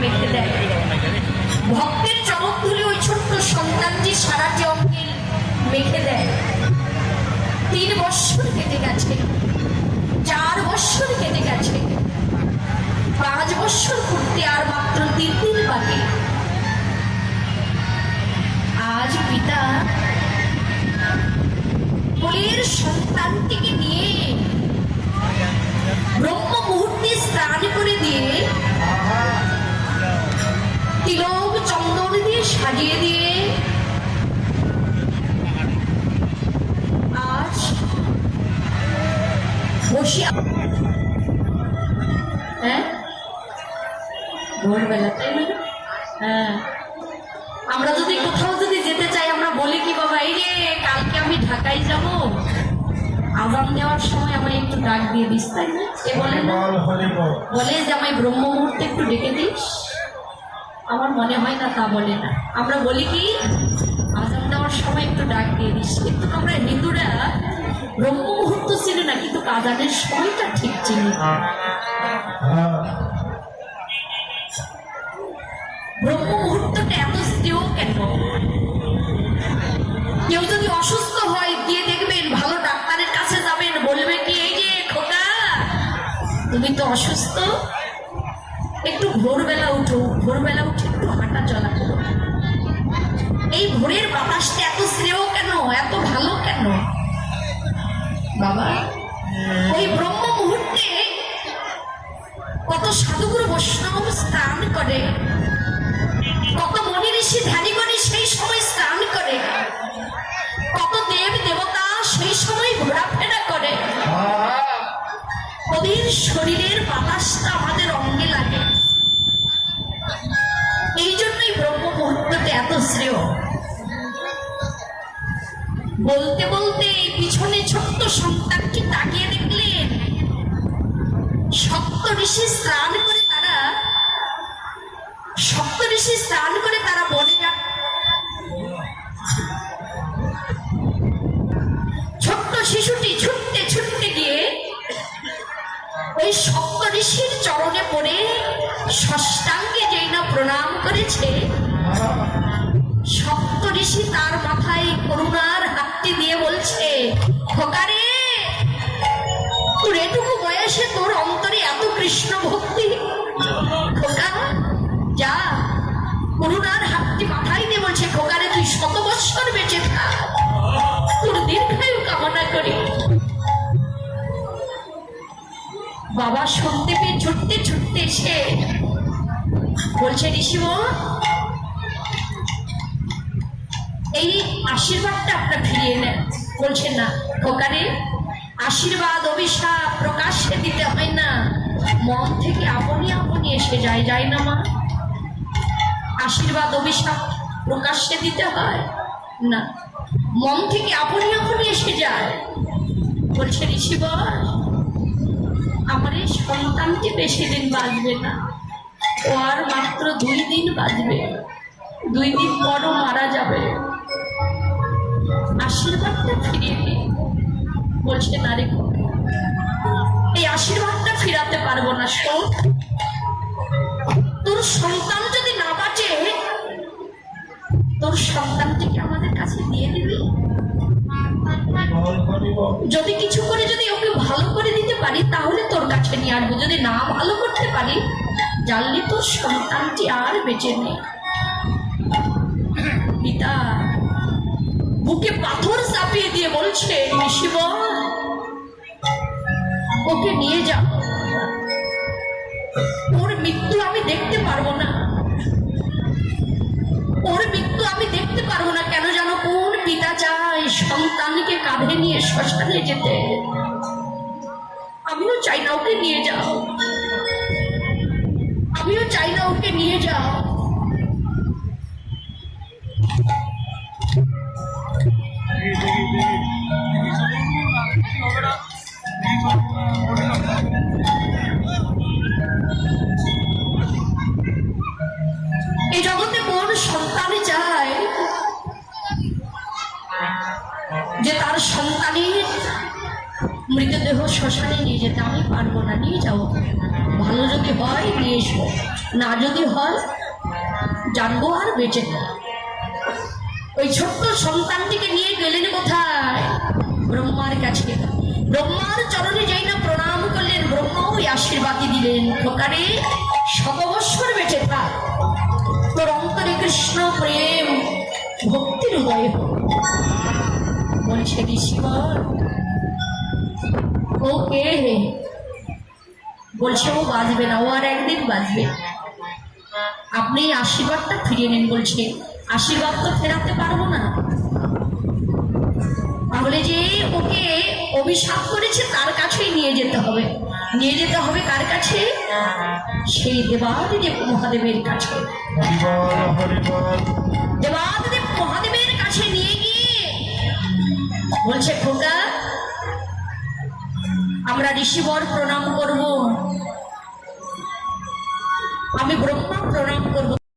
মেখে দেয়। ভক্তের চমক তুলে ওই ছোট্ট সন্তানটি সারাটি অঙ্গে মেখে দেয়। 3 বৎসর কেটে গেছে, 4 বৎসর কেটে গেছে, 5 বৎসর করতে আর মাত্র 3 দিন বাকি। আজ পিতা কোলের সন্তানটিকে নিয়ে ব্রহ্ম মুহূর্তে স্নান করে দিয়ে তিলক চন্দন দিয়ে সাজিয়ে দিয়ে আজ বসিয়া ভোরবেলা, তাই না? হ্যাঁ, আমরা যদি কোথাও যদি যেতে চাই আমরা বলি কি বাবা এই রে কালকে আমি ঢাকায় যাব, আজান দেওয়ার সময় আমায় একটু ডাক দিয়ে দিস, তাই না? এ বলে না, বলে যে আমায় ব্রহ্ম মুহূর্তে একটু ডেকে দিস। আমার মনে হয় না তা বলে না, আমরা বলি কি আজান দেওয়ার সময় একটু ডাক দিয়ে দিস। কিন্তু আমরা হিন্দুরা ব্রহ্ম মুহূর্ত চিনি না, কিন্তু আজানের সময়টা ঠিক চিনি। ব্রহ্ম মুহূর্তটা এত স্নেহ কেন? কেউ যদি অসুস্থ হয় দিয়ে দেখবেন, ভালো ডাক্তারের কাছে যাবেন, বলবে কি এই যে খোকা তুমি তো অসুস্থ, একটু ভোরবেলা উঠো, ভোরবেলা উঠে একটু হাঁটা চলা করো। এই ভোরের বাতাসটা এত স্নেহ কেন, এত ভালো কেন বাবা? ওই ব্রহ্ম মুহূর্তে কত সাধুগুরু বৈষ্ণব স্নান করে, কত মনি ঋষি ধ্যানীগণী সেই সময় স্নান করে, কত দেব দেবতা সেই সময় ঘোরাফেরা করে। ওদের শরীরের বাতাসটা আমাদের অঙ্গে লাগে। এই জন্যই ব্রহ্ম মুহূর্তটা এত শ্রেয়। বলতে বলতে এই পিছনে ছোট্ট সন্তানটি তাকিয়ে দেখলেন, সপ্ত ঋষি স্নান করে তারা বনে যান। ছোট্ট শিশুটি ছুটতে ছুটতে গিয়ে ওই সপ্ত ঋষির চরণে পড়ে ষষ্ঠাঙ্গে যেই না প্রণাম করেছে, সপ্ত ঋষি তার মাথায় করুণার হাতটি দিয়ে বলছে, খোকারে তোর এটুকু বয়সে তোর অন্তরে এত কৃষ্ণ ভক্তি, খোকা যা। করুণার হাতটি মাথায় দিয়ে বলছে, খোকারে তুই 100 বৎসর বেঁচে থাক, তোর দীর্ঘায়ু কামনা করি। বাবা শুনতে পেয়ে ছুটতে ছুটতে এসে বলছে, ঋষিমন এই আশীর্বাদটা আপনার ফিরিয়ে নেন। বলছে না খোকারে, আশীর্বাদ অভিশাপ প্রকাশ্যে দিতে হয় না, মন থেকে আপনি আপনি এসে যায়, যায় না মা? আশীর্বাদ অভিশাপ প্রকাশ্যে দিতে হয় না, মন থেকে আপনি আপনি এসে যায়। বলছে ঋষিবর আমার এই সন্তানটি বেশি দিন বাঁচবে না, ও আর মাত্র 2 দিন বাঁচবে, 2 দিন পরও মারা যাবে, আশীর্বাদটা ফিরিয়ে দিন। বলছে না রে, এই আশীর্বাদটা ফিরাতে পারবো না। শোন, তোর সন্তান যদি না বাঁচে, তোর সন্তানটিকে আমাদের কাছে দিয়ে দিবি। যদি কিছু করে যদি ওকে ভালো করে দিতে পারি তাহলে তোর কাছে নিয়ে আসবো, যদি না ভালো করতে পারি জানলে তোর সন্তানটি আর বেঁচে নেই। পিতা বুকে পাথর চাপিয়ে দিয়ে বলছে, শিব ওকে নিয়ে যাও, ওর মৃত্যু আমি দেখতে পারবো না, ওর মৃত্যু আমি দেখতে পারবো না। কেন জানো? কোন পিতা চায় সন্তানকে কাঁধে নিয়ে শ্মশানে যেতে? আমিও চাই না ওকে নিয়ে যাও, আমিও চাই না ওকে নিয়ে যাও। এই জগতে কোন সন্তানই চায় যে তার সন্তানের মৃতদেহ শ্মশানে নিয়ে যেতে? আমি পারবো না, নিয়ে যাও, ভালো যদি হয় নিয়ে এসো। না যদি হয় জানবো আর বেঁচে না। ওই ছোট্ট সন্তানটিকে নিয়ে গেলেন কোথায়? ব্রহ্মার কাছে। ব্রহ্মার চরণে যাই না প্রণাম করলেন, ব্রহ্ম ওই আশীর্বাদই দিলেন, খোকারে 100 বৎসর বেঁচে থাক, তোর অন্তরে কৃষ্ণ প্রেম ভক্তির উদয় হোক। বলছে ঋষিবর, ও কে? বলছে ও বাঁচবে না, ও আর একদিন বাঁচবে, আপনি আশীর্বাদটা ফিরিয়ে নিন। বলছে আশীর্বাদ তো ফেরাতে পারবো না, তাহলে যে ওকে অভিশাপ করেছে তার কাছেই নিয়ে যেতে হবে। নিয়ে যেতে হবে কার কাছে? সেই দেবাদিদেব মহাদেবের কাছে। দেবাদিদেব মহাদেবের কাছে নিয়ে গিয়ে বলছে খোকা, আমরা ঋষিবর প্রণাম করব, আমি ব্রহ্মা প্রণাম